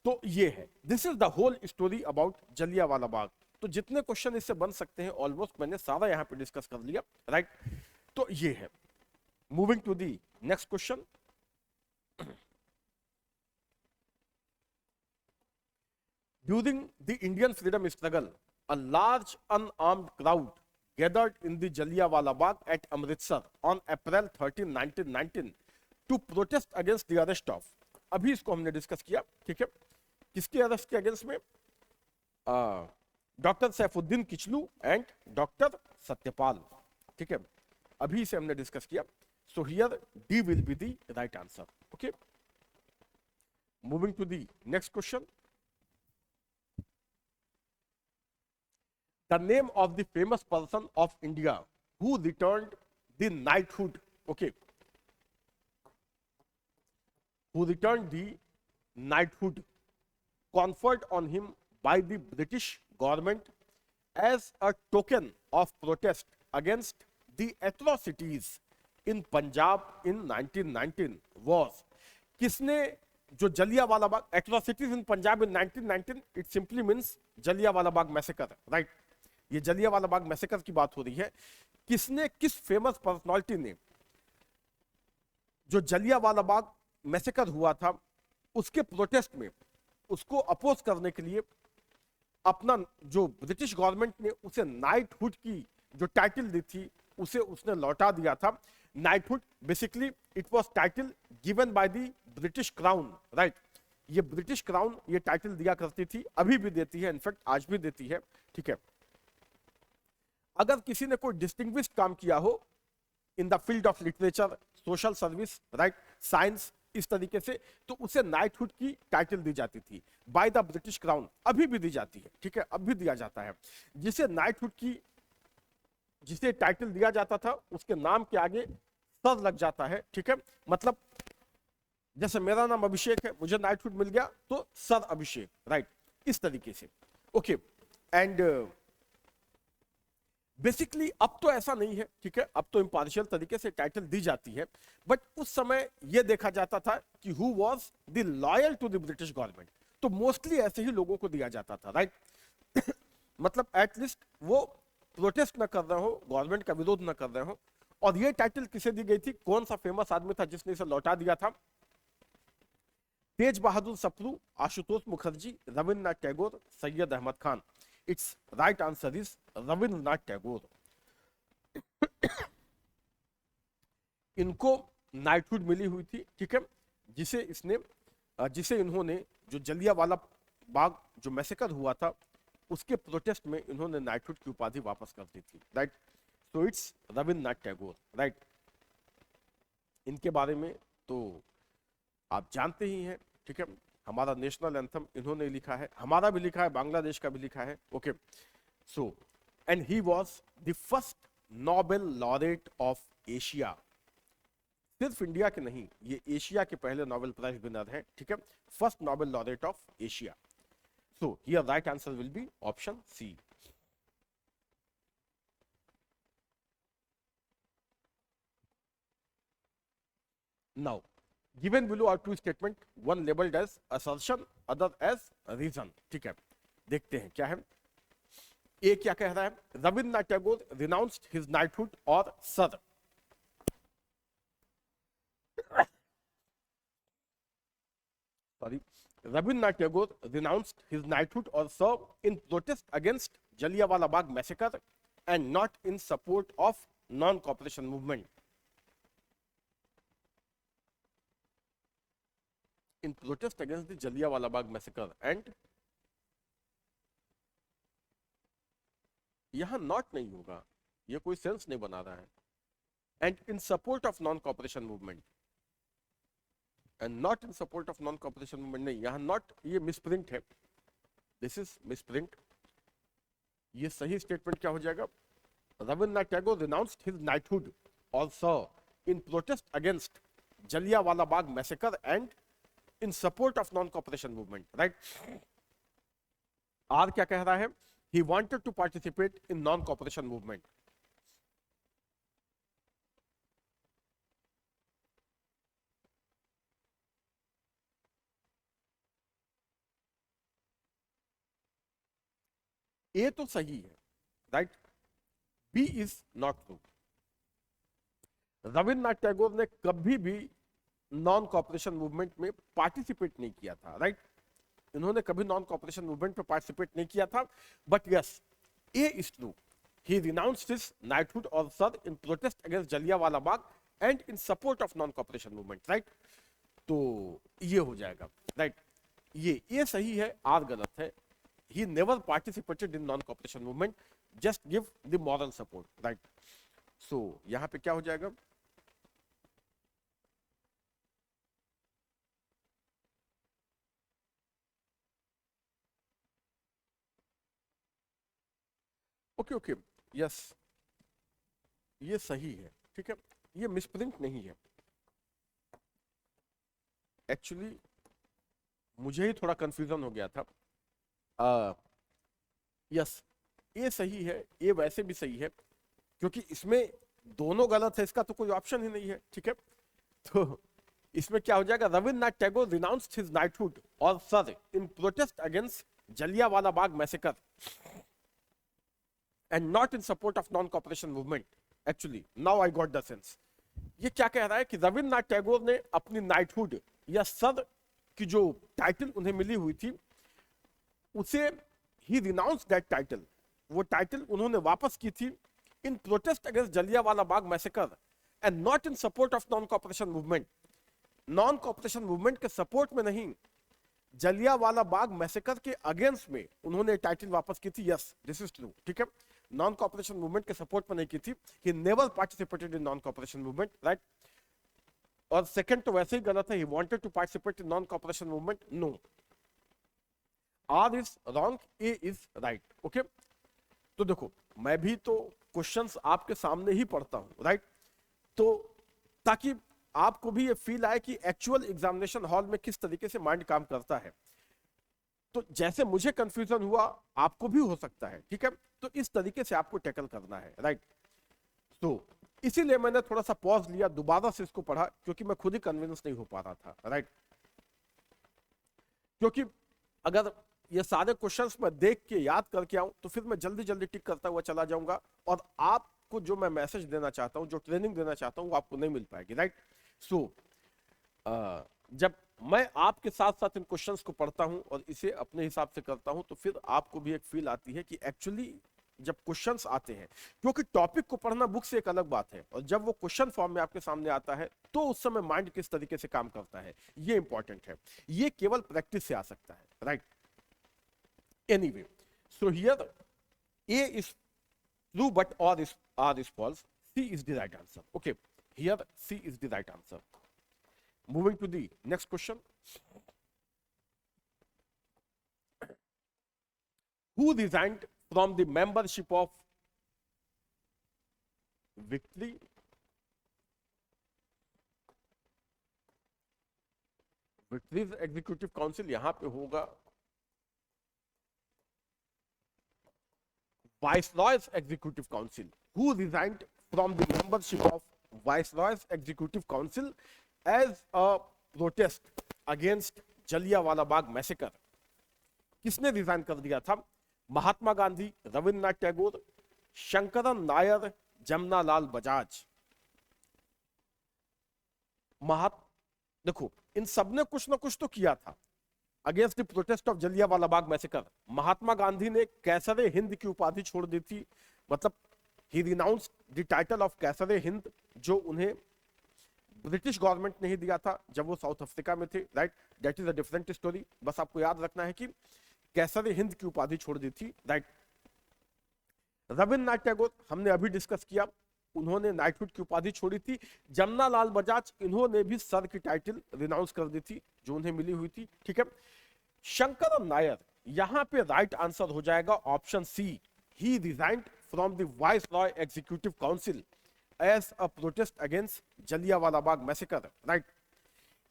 तो ये है, this is the whole story about Jallianwala Bagh. तो जितने क्वेश्चन इससे बन सकते हैं ऑलमोस्ट मैंने सारा यहां पे डिस्कस कर लिया, राइट। तो ये है, moving to the next question. During the Indian freedom struggle, a large unarmed crowd gathered in the Jallianwala Bagh at Amritsar on April 13, 1919 to protest against the arrest of, अभी इसको हमने discuss किया, ठीक है, किसके अरेस्ट के against में, doctor Saifuddin Kitchlew and doctor Satyapal, ठीक है, अभी इसे हमने डिस्कस किया। So here D will be the right answer, okay. Moving to the next question. The name of the famous person of India who returned the knighthood, okay, who returned the knighthood conferred on him by the British government as a token of protest against the atrocities in Punjab in 1919 was, किसने जो Jallianwala Bagh, atrocities in Punjab in 1919, it simply means Jallianwala Bagh massacre, right. ये Jallianwala Bagh massacre की बात हो रही है। किसने, किस फेमस पर्सनालिटी ने जो जलियांवाला बाग मैसेकर हुआ था उसके प्रोटेस्ट में, उसको अपोज करने के लिए अपना, जो ब्रिटिश गवर्नमेंट ने उसे नाइटहुड की जो टाइटल दी थी उसे उसने लौटा दिया था। Knighthood basically it was title given by the British crown, right. ये ब्रिटिश क्राउन ये टाइटल दिया करती थी, अभी भी देती है, इनफैक्ट आज भी देती है, ठीक है। अगर किसी ने कोई डिस्टिंग्विश्ड काम किया हो in the field of literature, social service, right, science, इस तरीके से, तो उसे नाइटहुड की टाइटल दी जाती थी बाय द ब्रिटिश क्राउन, अभी भी दी जाती है, ठीक है, अब भी दिया जाता है। जिसे नाइटहुड की, जिसे टाइटल दिया जाता था उसके नाम के आगे सर लग जाता है, ठीक है। मतलब जैसे मेरा नाम अभिषेक है, मुझे नाइटहुड मिल गया तो सर अभिषेक, राइट, इस तरीके से, ओके। एंड बेसिकली अब तो ऐसा नहीं है, ठीक है, अब तो इम्पार्शियल तरीके से टाइटल दी जाती है, बट उस समय यह देखा जाता था कि who was the loyal to the British government, तो मोस्टली ऐसे ही लोगों को दिया जाता था, राइट। मतलब एटलीस्ट वो प्रोटेस्ट ना कर रहे हो, गवर्नमेंट का विरोध ना कर रहे हो। और ये टाइटल किसे दी गई थी, कौन सा फेमस आदमी था जिसने इसे लौटा दिया था? Tej Bahadur Sapru, Ashutosh Mukherjee, Rabindranath Tagore, Syed Ahmed Khan. It's right answer is Rabindranath Tagore. इनको नाइटहुड मिली हुई थी, ठीक है, जिसे इन्होंने, जो जलियांवाला बाग जो मैसेकर हुआ था उसके प्रोटेस्ट में इन्होंने नाइटहुड की उपाधि वापस कर दी थी, right. So it's Rabindranath Tagore, right. इनके बारे में तो आप जानते ही हैं, ठीक है। हमारा नेशनल एंथम इन्होंने लिखा है, हमारा भी लिखा है, बांग्लादेश का भी लिखा है, okay. So and he was the first Nobel laureate of Asia. सिर्फ इंडिया के नहीं, ये एशिया के पहले नोबेल प्राइज विनर हैं, ठीक है, first Nobel laureate of Asia. So here right answer will be option C. Now, given below are two statements, one labeled as assertion, other as reason, ठीक है। देखते हैं क्या है। ए क्या कह रहा है? Rabindranath Tagore renounced his knighthood or sir. Sorry. Rabindranath Tagore renounced his knighthood or sir in protest against Jallianwala Bagh massacre and not in support of non-cooperation movement. In protest against the Jallianwala Bagh massacre and यहां not नहीं होगा, ये कोई sense नहीं बना रहा है। And in support of non cooperation movement, and not in support of non cooperation movement नहीं, यहां नॉट, ये मिसप्रिंट है, दिस इज मिसप्रिंट। ये सही स्टेटमेंट क्या हो जाएगा? Rabindranath Tagore renounced his knighthood also in protest against Jallianwala Bagh massacre and in support of non-cooperation movement, right? R क्या कह रहा है? He wanted to participate in non-cooperation movement. ए तो सही है, right. B is not true. Rabindranath Tagore ने कभी भी नॉन कॉपरेशन मूवमेंट में पार्टिसिपेट नहीं किया था, राइट। इन्होंने कभी नॉन कॉपरेशन मूवमेंट में पार्टिसिपेट नहीं किया था, but yes, A is true. He renounced his knighthood or sir in protest against Jallianwala Bagh and in support of non-cooperation movement, right? तो ये हो जाएगा, right? ये सही है, आर गलत है। He never participated in non-cooperation movement, just give the moral support, right? So यहाँ पे क्या हो जाएगा? ओके ओके, यस, ये सही है, ठीक है, ये मिसप्रिंट नहीं है। एक्चुअली मुझे ही थोड़ा कंफ्यूजन हो गया था। यस, ये सही है, ये वैसे भी सही है, क्योंकि इसमें दोनों गलत है, इसका तो कोई ऑप्शन ही नहीं है, ठीक है। तो इसमें क्या हो जाएगा? Rabindranath Tagore renounced his knighthood or sir in protest against Jallianwala Bagh massacre and not in support of non-cooperation movement. Actually, now I got the sense. ये क्या कह रहा है कि रविन्द्रनाथ टैगोर ने अपनी नाइटहुड या सर की जो टाइटल उन्हें मिली हुई थी, उसे ही रिनाउंस दैट टाइटल, वो टाइटल उन्होंने वापस की थी in protest against Jallianwala Bagh massacre and not in support of non cooperation movement. Non cooperation movement के सपोर्ट में नहीं, जलियांवाला बाग मैसेकर के अगेंस्ट में उन्होंने टाइटल वापस की थी। यस, दिस इज ट्रू, ठीक है। नॉन कॉपरेशन मूवमेंट के सपोर्ट में नहीं की थी। He never participated in non cooperation movement, right. और सेकंड तो वैसे ही गलत है, he wanted to participate in non cooperation movement, no. R is wrong, A is right, okay. तो देखो, मैं भी तो क्वेश्चंस आपके सामने ही पढ़ता हूं, राइट। तो ताकि आपको भी ये फील आए कि एक्चुअल एग्जामिनेशन हॉल में किस तरीके से माइंड काम करता है। तो जैसे मुझे कंफ्यूजन हुआ आपको भी हो सकता है, ठीक है, तो इस तरीके से आपको टैकल करना है, राइट। तो इसीलिए मैंने थोड़ा सा पॉज लिया, दोबारा से इसको पढ़ा, क्योंकि मैं खुद ही कन्विंस नहीं हो पा रहा था, राइट। क्योंकि अगर ये सारे क्वेश्चंस मैं देख के याद करके आऊं तो फिर मैं जल्दी जल्दी टिक करता हुआ चला जाऊंगा, और आपको जो मैं मैसेज देना चाहता हूं, जो ट्रेनिंग देना चाहता हूं, वो आपको नहीं मिल पाएगी, राइट। सो जब मैं आपके साथ साथ इन क्वेश्चंस को पढ़ता हूं और इसे अपने हिसाब से करता हूं, तो फिर आपको भी एक फील आती है कि एक्चुअली जब क्वेश्चंस आते हैं, क्योंकि टॉपिक को पढ़ना बुक से एक अलग बात है, और जब वो क्वेश्चन फॉर्म में आपके सामने आता है तो उस समय माइंड किस तरीके से काम करता है, ये इंपॉर्टेंट है। ये केवल प्रैक्टिस से आ सकता है, right. Anyway, so here A is true but R is false, C is the right answer. Okay, here C is the right answer. Moving to the next question. Who resigned from the membership of Victory? Victory's Executive Council, यहां पे होगा Viceroy's Executive Council. Who resigned from the membership of Viceroy's Executive Council as a protest against Jallianwala Bagh massacre? किसने resign कर दिया था? महात्मा गांधी, रविन्द्रनाथ टैगोर, शंकरन नायर, जमनालाल बजाज। देखो, इन सबने कुछ ना कुछ तो किया था against the protest of Jallianwala Bagh massacre. Mahatma Gandhi ने कैसरे हिंद की उपाधि छोड़ दी थी, मतलब he renounced the title of Kaiser-e Hind, जो उन्हें ब्रिटिश गवर्नमेंट ने ही दिया था जब वो साउथ अफ्रीका में थे, right. That is a different story. बस आपको याद रखना है कि कैसरे हिंद की उपाधि छोड़ दी थी, राइट। रविन्द्रनाथ टैगोर हमने अभी डिस्कस किया, उन्होंने नाइटहुड की उपाधि छोड़ी थी। जमनालाल बजाज, इन्होंने भी सर की टाइटल रिनाउंस कर दी थी जो उन्हें मिली हुई थी, ठीक है। शंकरन नायर, यहां पे राइट आंसर हो जाएगा option C, he resigned from the viceroy executive council as a protest against Jallianwala Bagh massacre, right?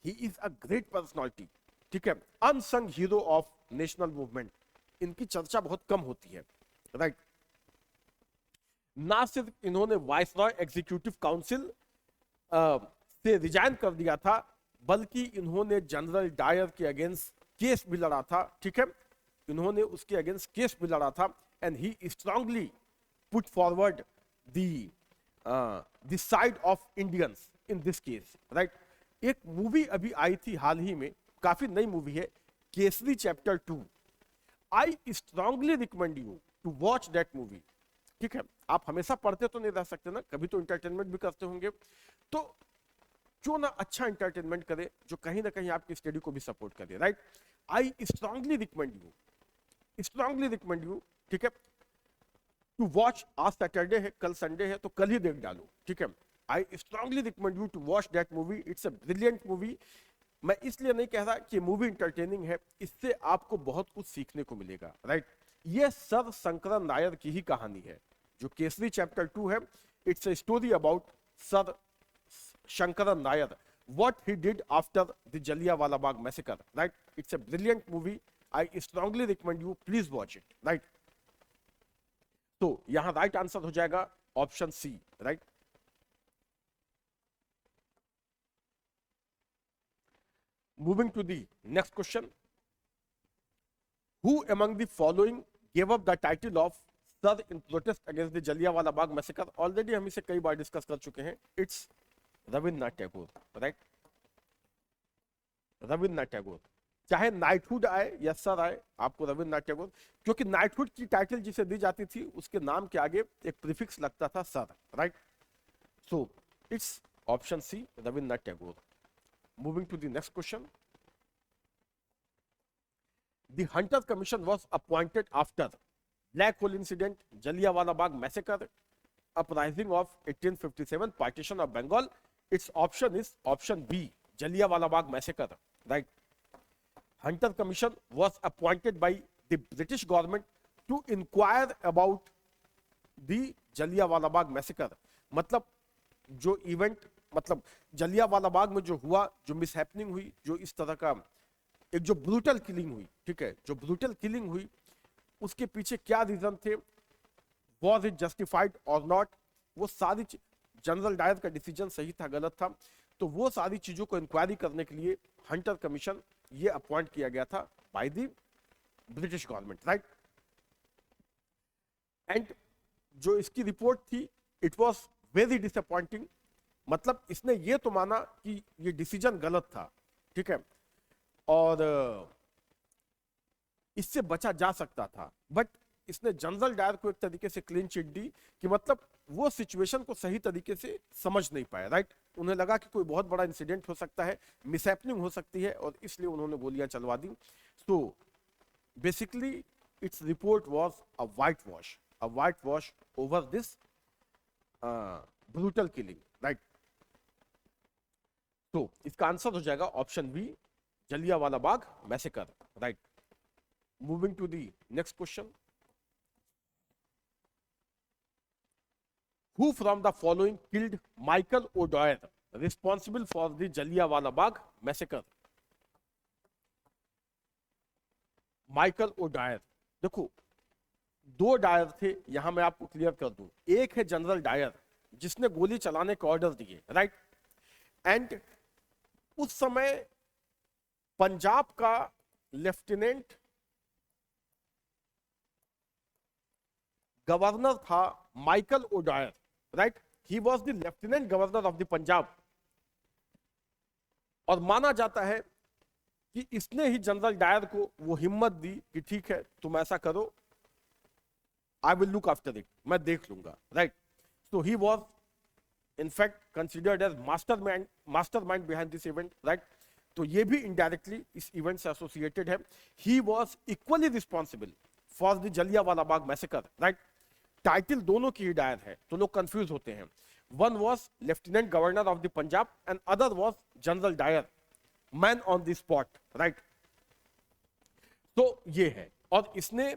He is a great personality, ठीक है, unsung hero of national movement. इनकी चर्चा बहुत कम होती है, राइट। ना सिर्फ इन्होंने वाइसरॉय एग्जीक्यूटिव काउंसिल से रिजाइन कर दिया था, बल्कि इन्होंने जनरल डायर के अगेंस्ट केस भी लड़ा था, ठीक है, इन्होंने उसके अगेंस्ट केस भी लड़ा था, and he strongly put forward the side of Indians in this case, right. एक मूवी अभी आई थी हाल ही में, काफी नई मूवी है, Kesari chapter 2। I strongly recommend you to watch that movie, ठीक है। आप हमेशा पढ़ते तो नहीं रह सकते ना, कभी तो इंटरटेनमेंट भी करते होंगे, तो क्यों ना अच्छा इंटरटेनमेंट करे जो कहीं ना कहीं आपकी स्टडी को भी सपोर्ट करे, right. I strongly recommend you, ठीक है, टू वॉच। आज सैटरडे है, कल संडे है, तो कल ही देख डालो, ठीक है। I strongly recommend you to watch that movie, it's a brilliant movie. मैं इसलिए नहीं कह रहा कि मूवी इंटरटेनिंग है, इससे आपको बहुत कुछ सीखने को मिलेगा, राइट। ये सर शंकरन नायर की ही कहानी है, जो केसरी चैप्टर 2 है। It's a story about sir Sankaran Nair, what he did after the Jallianwala Bagh massacre, right? It's a brilliant movie. I strongly recommend you, please watch it, right? तो यहां राइट आंसर हो जाएगा option C, right. Moving to the next question, who among the following gave up the title of sir in protest against the Jallianwala Bagh massacre? Already हम इसे कई बार discuss कर चुके हैं, इट्स रविन्द्रनाथ टैगोर, राइट। रविन्द्रनाथ टैगोर, चाहे नाइटहुड आए या सर आए, आपको रविन्द्रनाथ टैगोर, क्योंकि नाइटहुड की टाइटल जिसे दी जाती थी उसके नाम के आगे एक प्रीफिक्स लगता था sir, right. So it's option C, Rabindranath Tagore. Moving to the next question, the Hunter commission was appointed after black hole incident, Jallianwala Bagh massacre, uprising of 1857, partition of Bengal. It's option is option B, Jallianwala Bagh massacre, right. Hunter Commission was appointed by the British government to inquire about the Jallianwala Bagh massacre. मतलब जो event, मतलब जलियांवाला बाग में जो हुआ, जो mishappening हुई, जो इस तरह का एक जो ब्रूटल किलिंग हुई, ठीक है, जो ब्रूटल किलिंग हुई उसके पीछे क्या रीजन थे, वॉज इट जस्टिफाइड और नॉट, वो सारी जनरल डायर का डिसीजन सही था गलत था, तो वो सारी चीजों को इंक्वायरी करने के लिए हंटर कमीशन ये अपॉइंट किया गया था by the British government, right. And जो इसकी रिपोर्ट थी इट वॉज वेरी डिसअपॉइंटिंग, मतलब इसने ये तो माना कि ये डिसीजन गलत था, ठीक है, और इससे बचा जा सकता था, बट इसने जनरल डायर को एक तरीके से क्लीन चिट दी कि मतलब वो सिचुएशन को सही तरीके से समझ नहीं पाया, राइट। उन्हें लगा कि कोई बहुत बड़ा इंसिडेंट हो सकता है, मिसहैपनिंग हो सकती है, और इसलिए उन्होंने गोलियां चलवा दी। So basically its report was a white wash over this brutal killing, right. तो इसका आंसर हो जाएगा option B, Jallianwala Bagh massacre, right. Moving to the next question, who from the following killed Michael O'Dwyer responsible for the Jallianwala Bagh massacre? Michael O'Dwyer, देखो दो Dyer थे, यहां मैं आपको क्लियर कर दूं, एक है जनरल डायर जिसने गोली चलाने के ऑर्डर दिए, राइट, एंड उस समय पंजाब का लेफ्टिनेंट गवर्नर था Michael O'Dwyer, right, he was the lieutenant governor of the Punjab, और माना जाता है कि इसने ही जनरल डायर को वो हिम्मत दी कि ठीक है तुम ऐसा करो, I will look after it, मैं देख लूंगा, right. So he was in fact considered as mastermind behind this event, right। तो ये भी indirectly इस event से associated है। He was equally responsible for the Jallianwala Bagh massacre, right। Title दोनों की ही डायर है, तो लोग कंफ्यूज होते हैं। One was Lieutenant Governor of the Punjab and other was General Dyer, man on the spot, right। तो ये है, और इसने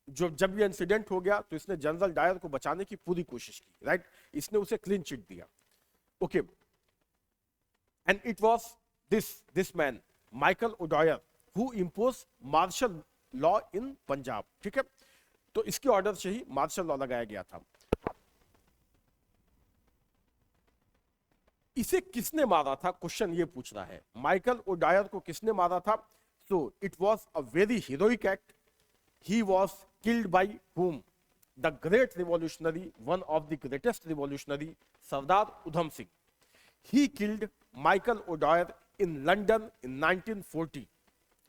जब ये इंसिडेंट हो गया तो इसने जनरल डायर को बचाने की पूरी कोशिश की, राइट, इसने उसे क्लीन चिट दिया, okay. And it was this man Michael O'Dwyer who impose martial law in Punjab, ठीक है, तो इसके ऑर्डर से ही मार्शल लॉ लगाया गया था। इसे किसने मारा था, क्वेश्चन ये पूछ रहा है, माइकल ओडायर को किसने मारा था। सो it was a very heroic act. He was killed by whom? The great revolutionary, one of the greatest revolutionary, Sardar Udham Singh. He killed Michael O'Dwyer in London in 1940.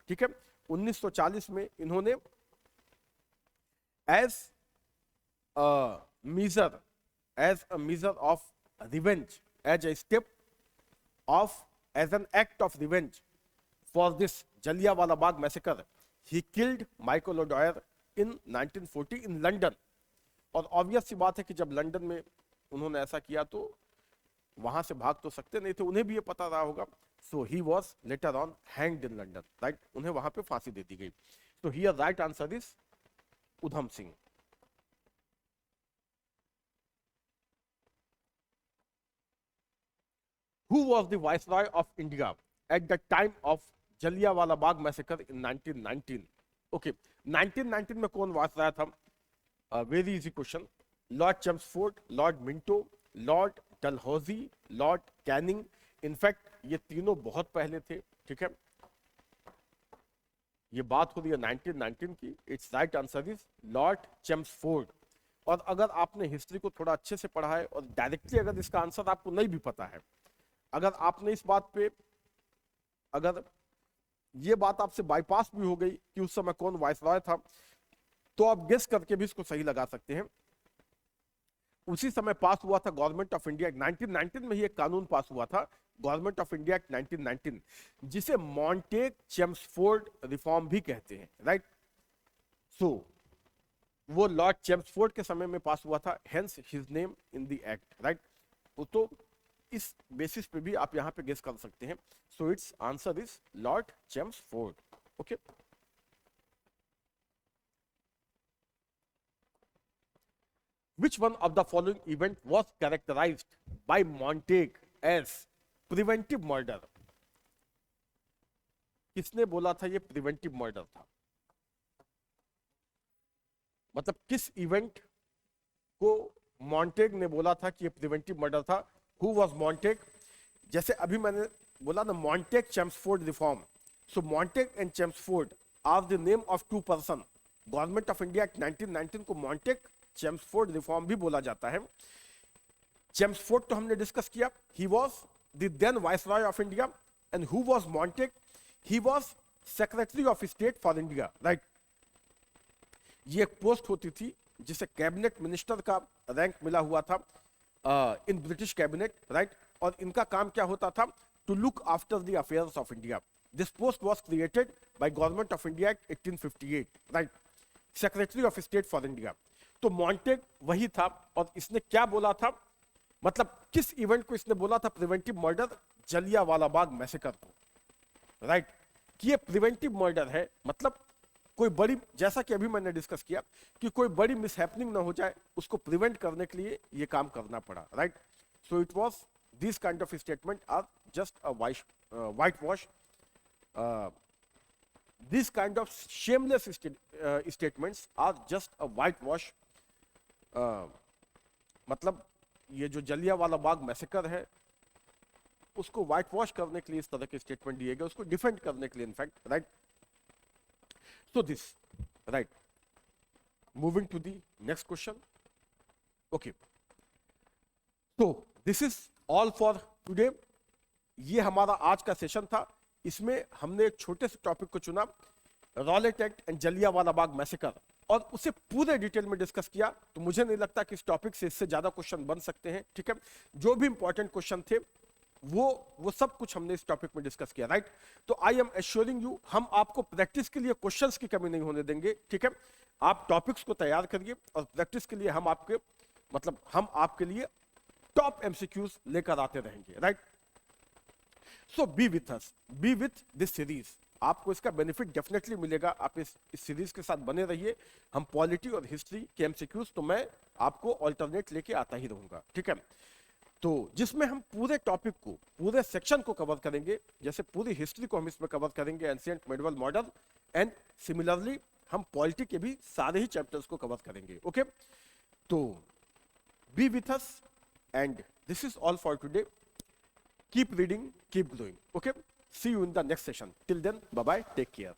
ठीक है, 1940 में इन्होंने as a measure of revenge, as a step of, as an act of revenge for this Jallianwala Bagh massacre, he killed Michael O'Dwyer in 1940 in London। और obvious सी बात है कि जब London में उन्होंने ऐसा किया तो वहां से भाग तो सकते नहीं थे, उन्हें भी ये पता रहा होगा। So he was later on hanged in London, right, उन्हें वहां पे फांसी दे दी गई। तो here right answer is Udham Singh. Who was the Viceroy of India at the time of Jallianwala Bagh massacre in 1919? Okay, 1919 में कौन वायसराय था? Very easy question. Lord Chelmsford, Lord Minto, Lord Dalhousie, Lord Canning. In fact ये तीनों बहुत पहले थे, ठीक है, ये बात हो रही है 1919 की। It's right answer is Lord Chelmsford. और अगर आपने हिस्ट्री को थोड़ा अच्छे से पढ़ा है और डायरेक्टली अगर इसका आंसर आपको नहीं भी पता है, अगर आपने इस बात पे, अगर ये बात आपसे बाईपास भी हो गई कि उस समय कौन वाइसरॉय था, तो आप गेस करके भी इसको सही लगा सकते हैं। उसी समय पास हुआ था गवर्नमेंट ऑफ इंडिया, 1919 में ही एक कानून पास हुआ था, गवर्नमेंट ऑफ इंडिया एक्ट 1919, जिसे मॉन्टेग चेम्सफोर्ड रिफॉर्म भी कहते हैं, राइट। सो वो लॉर्ड चेम्सफोर्ड के समय में पास हुआ था, hence his name in the act, right. तो इस बेसिस पे भी आप यहां पे गेस कर सकते हैं। So it's answer is Lord Chelmsford, okay. Which one of the following event was characterized by Montague as preventive murder? किसने बोला था ये प्रिवेंटिव मर्डर था? मतलब किस इवेंट को मॉन्टेग ने बोला था कि ये प्रिवेंटिव मर्डर था? Who was Montagu? जैसे अभी मैंने बोला ना, Montagu Chelmsford reform. So Montagu and Chelmsford are the name of two person. Government of India Act 1919 को मॉन्टेग चेम्सफोर्ड रिफॉर्म भी बोला जाता है। चेम्सफोर्ड तो हमने डिस्कस किया, he was the then viceroy of India. And who was Montagu? He was secretary of state for India, right. ये एक पोस्ट होती थी जिसे कैबिनेट मिनिस्टर का रैंक मिला हुआ था इन ब्रिटिश कैबिनेट, राइट। और इनका काम क्या होता था? To look after the affairs of India. This post was created by government of India act 1858, right. Secretary of state for India. तो मॉन्टेग वही था। और इसने क्या बोला था, मतलब किस इवेंट को इसने बोला था preventive murder? Jallianwala Bagh massacre को, राइट। कि ये प्रिवेंटिव मर्डर है, मतलब कोई बड़ी, जैसा कि अभी मैंने डिस्कस किया कि कोई बड़ी मिसहैपनिंग ना हो जाए, उसको प्रिवेंट करने के लिए ये काम करना पड़ा, right. So it was this kind of statement are just a white wash, this kind of shameless statements are just a white wash. मतलब ये जो जलियांवाला बाग मैसेकर है उसको व्हाइट वॉश करने के लिए इस तरह के स्टेटमेंट दिए गए, उसको डिफेंड करने के लिए, in fact, right. So this, right. Moving to the next question. Okay. So this is all for today. ये हमारा आज का सेशन था। इसमें हमने एक छोटे से टॉपिक को चुना, Rowlatt act and Jallianwala Bagh massacre, और उसे पूरे डिटेल में डिस्कस किया। तो मुझे नहीं लगता कि इस टॉपिक से इससे ज्यादा क्वेश्चन बन सकते हैं, ठीक है। जो भी इंपॉर्टेंट क्वेश्चन थे वो सब कुछ हमने इस टॉपिक में डिस्कस किया, राइट। तो आई एम एश्योरिंग यू, हम आपको प्रैक्टिस के लिए क्वेश्चंस की कमी नहीं होने देंगे, ठीक है। आप टॉपिक्स को तैयार करिए और प्रैक्टिस के लिए हम आपके लिए टॉप एमसीक्यूज लेकर आते रहेंगे, right. So B with us, B with this series. आपको इसका बेनिफिट डेफिनेटली मिलेगा, आप इस सीरीज के साथ बने रहिए। हम पॉलिटी और हिस्ट्री के एमसीक्यूज तो मैं आपको ऑल्टरनेट लेके आता ही रहूंगा, ठीक है। तो जिसमें हम पूरे टॉपिक को, पूरे सेक्शन को कवर करेंगे, जैसे पूरी हिस्ट्री को हम इसमें कवर करेंगे, ancient, medieval, modern, and similarly हम पॉलिटी के भी सारे ही चैप्टर्स को कवर करेंगे, ओके। तो be with us and this is all for today. Keep reading, keep growing, okay. See you in the next session. Till then, bye bye, take care.